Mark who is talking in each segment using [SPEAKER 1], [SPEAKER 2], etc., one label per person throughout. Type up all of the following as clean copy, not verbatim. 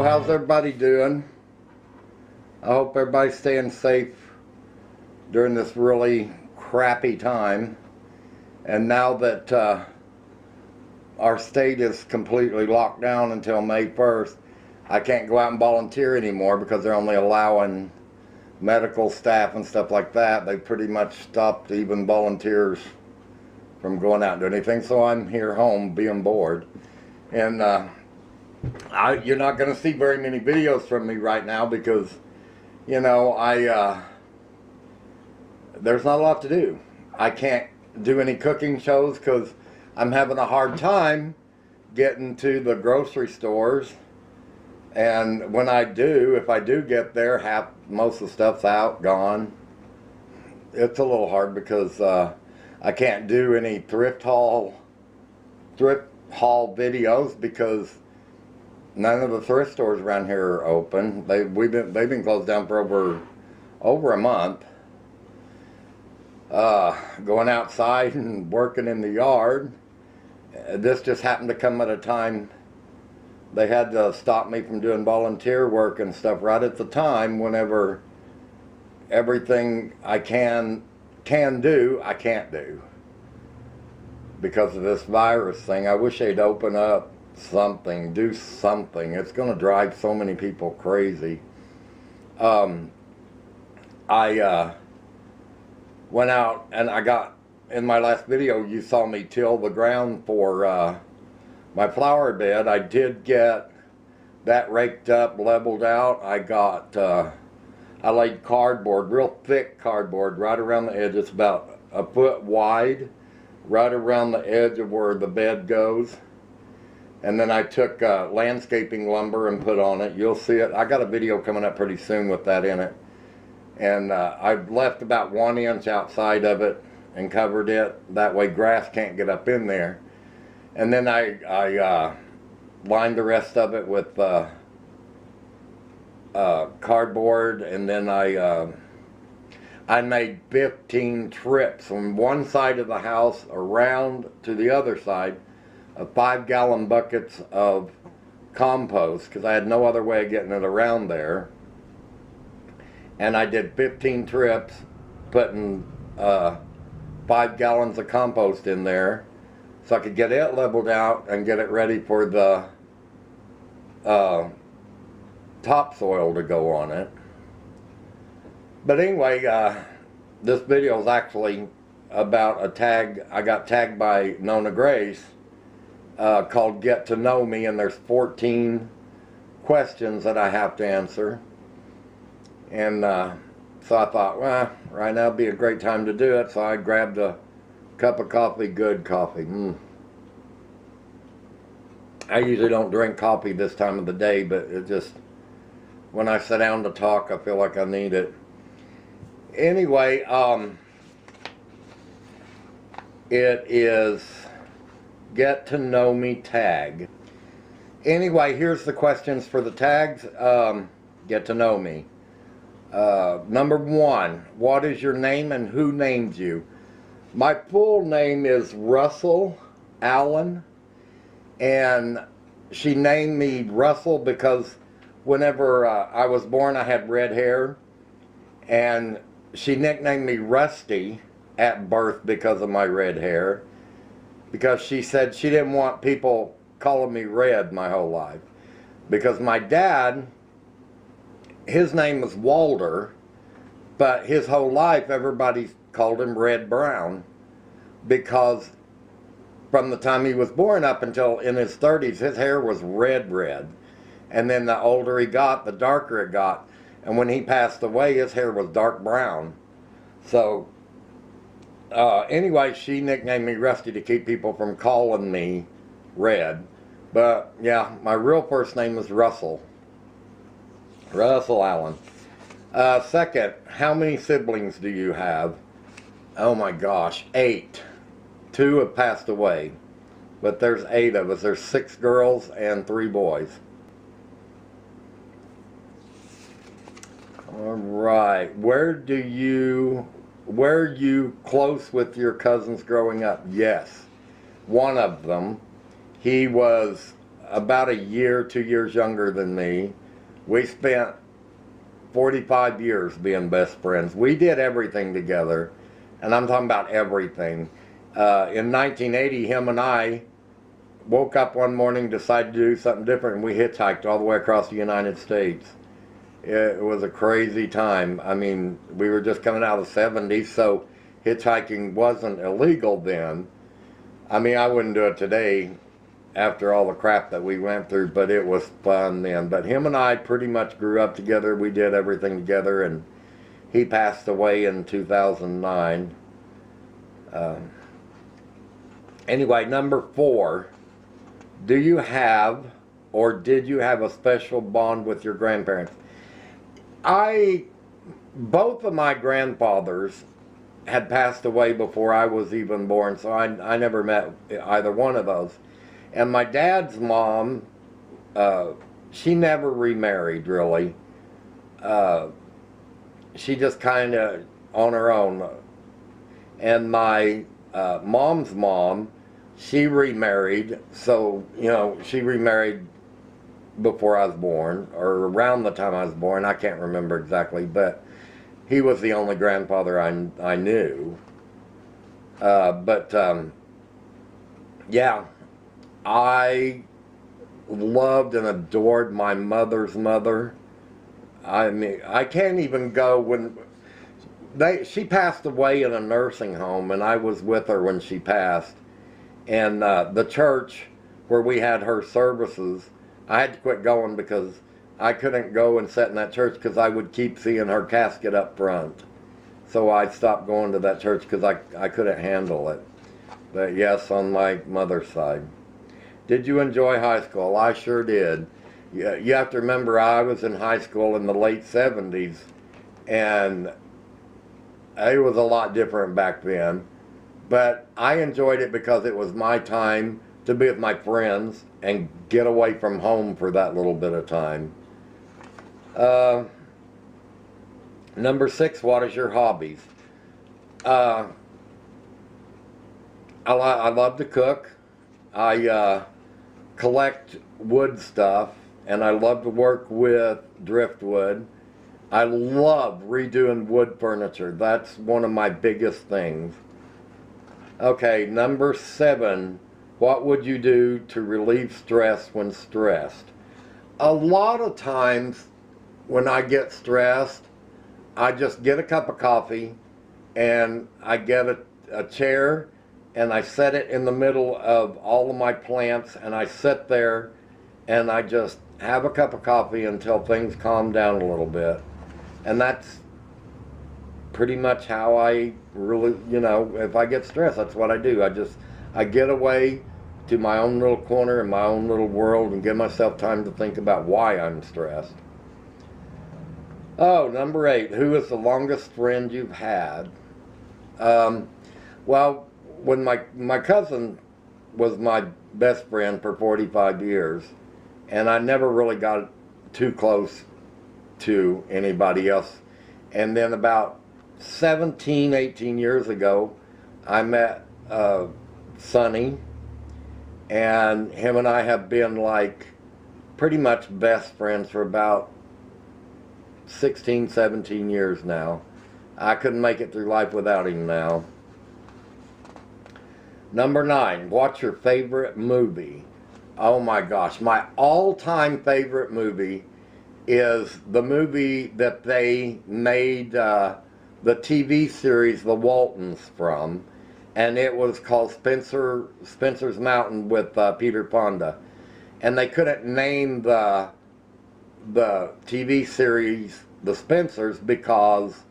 [SPEAKER 1] how's everybody doing? I hope everybody's staying safe during this really crappy time. And now that our state is completely locked down until May 1st, I can't go out and volunteer anymore because they're only allowing medical staff and stuff like that. They pretty much stopped even volunteers from going out and doing anything. So I'm here home being bored. And you're not going to see very many videos from me right now because, you know, there's not a lot to do. I can't do any cooking shows because I'm having a hard time getting to the grocery stores. And when I do, if I do get there, most of the stuff's out, gone. It's a little hard because I can't do any thrift haul videos because none of the thrift stores around here are open. They've been closed down for over a month. Going outside and working in the yard. This just happened to come at a time they had to stop me from doing volunteer work and stuff right at the time whenever everything I can do, I can't do. Because of this virus thing. I wish they'd open up something, do something. It's going to drive so many people crazy. I went out and I got, in my last video you saw me till the ground for my flower bed. I did get that raked up, leveled out. I laid cardboard, real thick cardboard, right around the edge. It's about a foot wide, right around the edge of where the bed goes. And then I took landscaping lumber and put on it. You'll see it. I got a video coming up pretty soon with that in it. And I've left about 1 inch outside of it and covered it. That way grass can't get up in there. And then I lined the rest of it with cardboard, and then I made 15 trips from one side of the house around to the other side of 5-gallon buckets of compost because I had no other way of getting it around there. And I did 15 trips putting 5 gallons of compost in there so I could get it leveled out and get it ready for the topsoil to go on it. But anyway, this video is actually about a tag I got tagged by Nona Grace called Get to Know Me, and there's 14 questions that I have to answer. And so I thought, well, right now would be a great time to do it. So I grabbed a cup of coffee, good coffee. I usually don't drink coffee this time of the day, but it just, when I sit down to talk, I feel like I need it. Anyway, it is Get to Know Me tag. Anyway, here's the questions for the tags. Get to know me. Number 1, what is your name and who named you? My full name is Russell Allen, and she named me Russell because whenever I was born I had red hair, and she nicknamed me Rusty at birth because of my red hair, because she said she didn't want people calling me Red my whole life. Because my dad, his name was Walter, but his whole life everybody called him Red Brown, because from the time he was born up until in his 30s, his hair was red. And then the older he got, the darker it got. And when he passed away, his hair was dark brown. So, anyway, she nicknamed me Rusty to keep people from calling me Red. But, yeah, my real first name was Russell. Russell Allen. Second, how many siblings do you have? Oh my gosh, 8. 2 have passed away. But there's 8 of us. There's 6 girls and 3 boys. Alright, were you close with your cousins growing up? Yes. One of them, he was about a year, 2 years younger than me. We spent 45 years being best friends. We did everything together, and I'm talking about everything. In 1980, him and I woke up one morning, decided to do something different, and we hitchhiked all the way across the United States. It was a crazy time. I mean, we were just coming out of the 70s, so hitchhiking wasn't illegal then. I mean, I wouldn't do it today after all the crap that we went through, but it was fun then. But him and I pretty much grew up together. We did everything together, and he passed away in 2009. Anyway, number 4, do you have or did you have a special bond with your grandparents? Both of my grandfathers had passed away before I was even born, so I never met either one of those. And my dad's mom, she never remarried, really. She just kind of on her own. And my mom's mom, she remarried, so, you know, she remarried before I was born, or around the time I was born. I can't remember exactly, but he was the only grandfather I knew. Yeah, I loved and adored my mother's mother. I mean, I can't even go when she passed away in a nursing home, and I was with her when she passed. And the church where we had her services, I had to quit going because I couldn't go and sit in that church because I would keep seeing her casket up front. So I stopped going to that church because I couldn't handle it. But yes, on my mother's side. Did you enjoy high school? I sure did. You have to remember, I was in high school in the late 70s, and it was a lot different back then. But I enjoyed it because it was my time to be with my friends and get away from home for that little bit of time. Number 6, what is your hobbies? I love to cook. I collect wood stuff, and I love to work with driftwood. I love redoing wood furniture. That's one of my biggest things. Okay, number 7, what would you do to relieve stress when stressed? A lot of times when I get stressed, I just get a cup of coffee and I get a chair and I set it in the middle of all of my plants, and I sit there and I just have a cup of coffee until things calm down a little bit. And that's pretty much how I really, you know, if I get stressed, that's what I do. I get away to my own little corner in my own little world and give myself time to think about why I'm stressed. Oh, number 8, who is the longest friend you've had? Well, when my cousin was my best friend for 45 years, and I never really got too close to anybody else. And then about 17, 18 years ago, I met Sonny, and him and I have been like pretty much best friends for about 16, 17 years now. I couldn't make it through life without him now. Number 9, what's your favorite movie? Oh my gosh, my all-time favorite movie is the movie that they made the TV series The Waltons from, and it was called Spencer's Mountain with Peter Fonda. And they couldn't name the TV series The Spencers because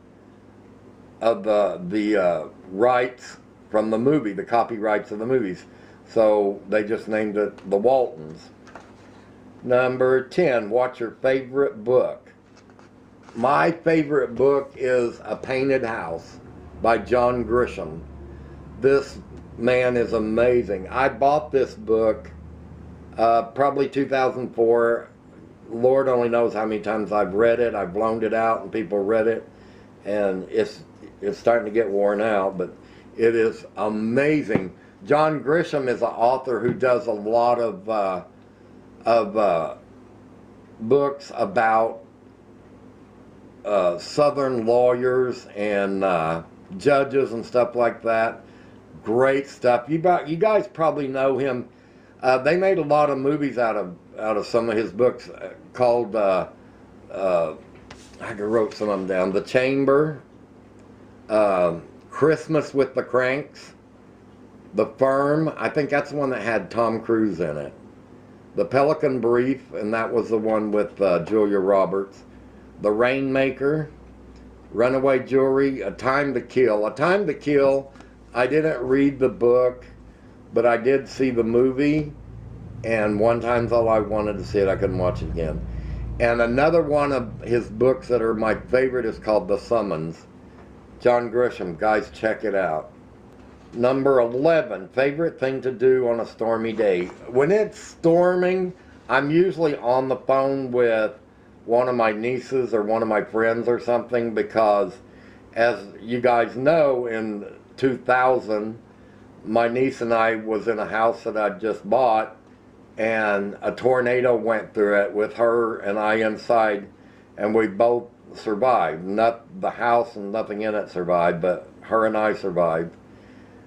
[SPEAKER 1] of the rights from the movie, the copyrights of the movies. So they just named it The Waltons. Number 10, what's your favorite book? My favorite book is A Painted House by John Grisham. This man is amazing. I bought this book probably 2004. Lord only knows how many times I've read it. I've loaned it out and people read it, and it's starting to get worn out, but it is amazing. John Grisham is an author who does a lot of of books about Southern lawyers and judges and stuff like that. Great stuff. You guys probably know him. They made a lot of movies out of some of his books called. I wrote some of them down. The Chamber, Christmas with the Cranks, The Firm. I think that's the one that had Tom Cruise in it. The Pelican Brief, and that was the one with Julia Roberts. The Rainmaker, Runaway Jewelry, A Time to Kill. A Time to Kill, I didn't read the book, but I did see the movie, and one time's all I wanted to see it. I couldn't watch it again. And another one of his books that are my favorite is called The Summons. John Grisham. Guys, check it out. Number 11, favorite thing to do on a stormy day. When it's storming, I'm usually on the phone with one of my nieces or one of my friends or something, because as you guys know, in 2000, my niece and I was in a house that I'd just bought, and a tornado went through it with her and I inside, and we both survived. Not the house and nothing in it survived, but her and I survived.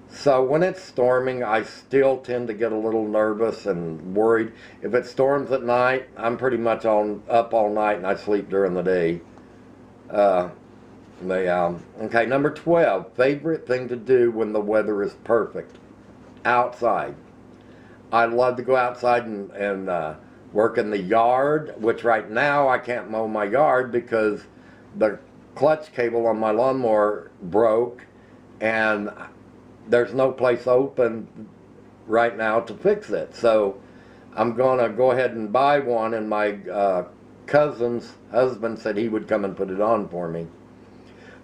[SPEAKER 1] So when it's storming, I still tend to get a little nervous and worried. If it storms at night, I'm pretty much up all night, and I sleep during the day. Okay, number 12, favorite thing to do when the weather is perfect. Outside. I love to go outside and work in the yard, which right now I can't mow my yard because the clutch cable on my lawnmower broke, and there's no place open right now to fix it. So I'm going to go ahead and buy one, and my cousin's husband said he would come and put it on for me.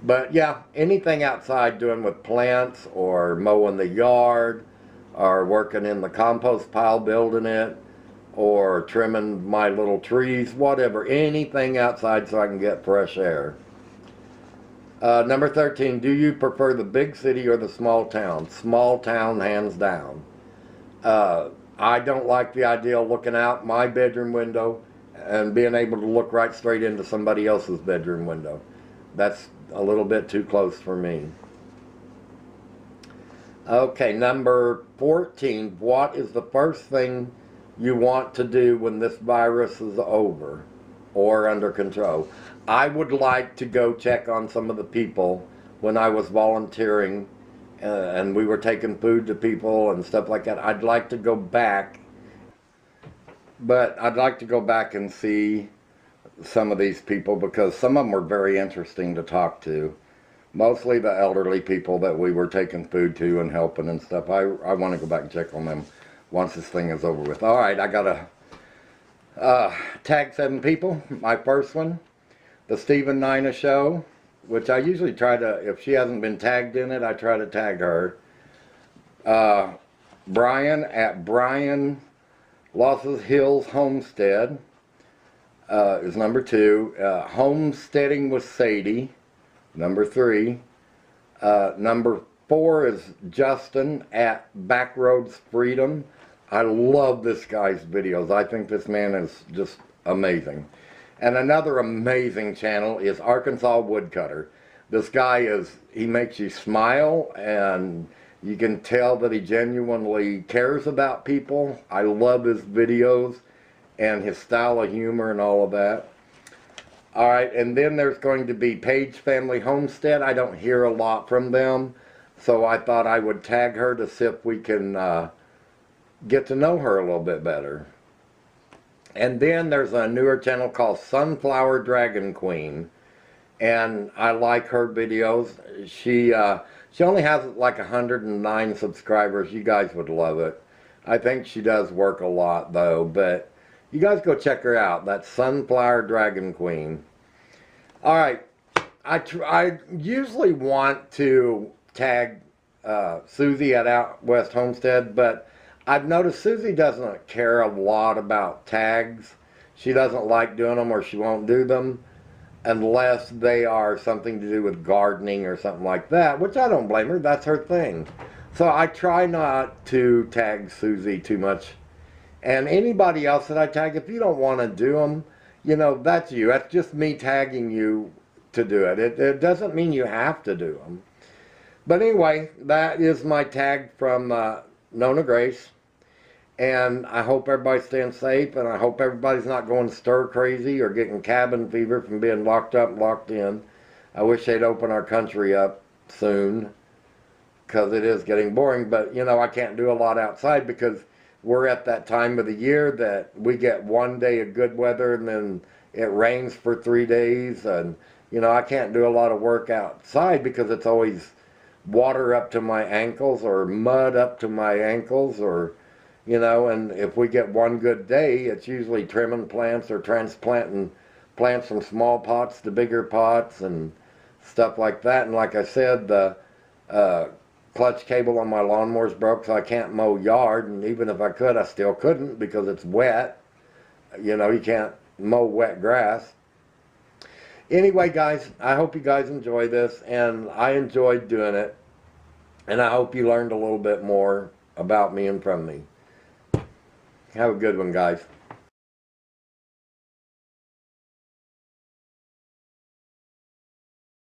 [SPEAKER 1] But yeah, anything outside doing with plants or mowing the yard or working in the compost pile, building it, or trimming my little trees, whatever, anything outside so I can get fresh air. Number 13, do you prefer the big city or the small town? Small town, hands down. I don't like the idea of looking out my bedroom window and being able to look right straight into somebody else's bedroom window. That's a little bit too close for me. Okay, number 14, what is the first thing you want to do when this virus is over or under control? I would like to go check on some of the people when I was volunteering and we were taking food to people and stuff like that. I'd like to go back, but I'd like to go back and see some of these people because some of them were very interesting to talk to. Mostly the elderly people that we were taking food to and helping and stuff. I want to go back and check on them once this thing is over with. All right, I got to tag 7 people. My first one, the Stephen Nina Show, which I usually try to, if she hasn't been tagged in it, I try to tag her. Bryan at Bryan Loess Hills Homestead is number 2. Homesteading with Sadie, number 3. Number 4 is Justin at Backroad Freedom. I love this guy's videos. I think this man is just amazing. And another amazing channel is Arkansas Woodcutter. This guy he makes you smile, and you can tell that he genuinely cares about people. I love his videos and his style of humor and all of that. All right, and then there's going to be Paige Family Homestead. I don't hear a lot from them, so I thought I would tag her to see if we can get to know her a little bit better. And then there's a newer channel called Sunflower Dragon Queen, and I like her videos. She only has like 109 subscribers. You guys would love it. I think she does work a lot though, but you guys go check her out. That's Sunflower Dragon Queen. All right, I usually want to tag Susie at Out West Homestead, but I've noticed Susie doesn't care a lot about tags. She doesn't like doing them, or she won't do them unless they are something to do with gardening or something like that, which I don't blame her. That's her thing. So I try not to tag Susie too much And anybody else that I tag, if you don't want to do them, you know, that's you. That's just me tagging you to do it. It doesn't mean you have to do them. But anyway, that is my tag from Nona Grace. And I hope everybody's staying safe, and I hope everybody's not going stir crazy or getting cabin fever from being locked up and locked in. I wish they'd open our country up soon, because it is getting boring. But, you know, I can't do a lot outside because we're at that time of the year that we get one day of good weather and then it rains for 3 days. And, you know, I can't do a lot of work outside because it's always water up to my ankles or mud up to my ankles, or, you know, and if we get one good day, it's usually trimming plants or transplanting plants from small pots to bigger pots and stuff like that. And like I said, the clutch cable on my lawnmower's broke, so I can't mow yard, and even if I could, I still couldn't because it's wet. You know, you can't mow wet grass. Anyway, guys, I hope you guys enjoy this, and I enjoyed doing it, and I hope you learned a little bit more about me and from me. Have a good one, guys.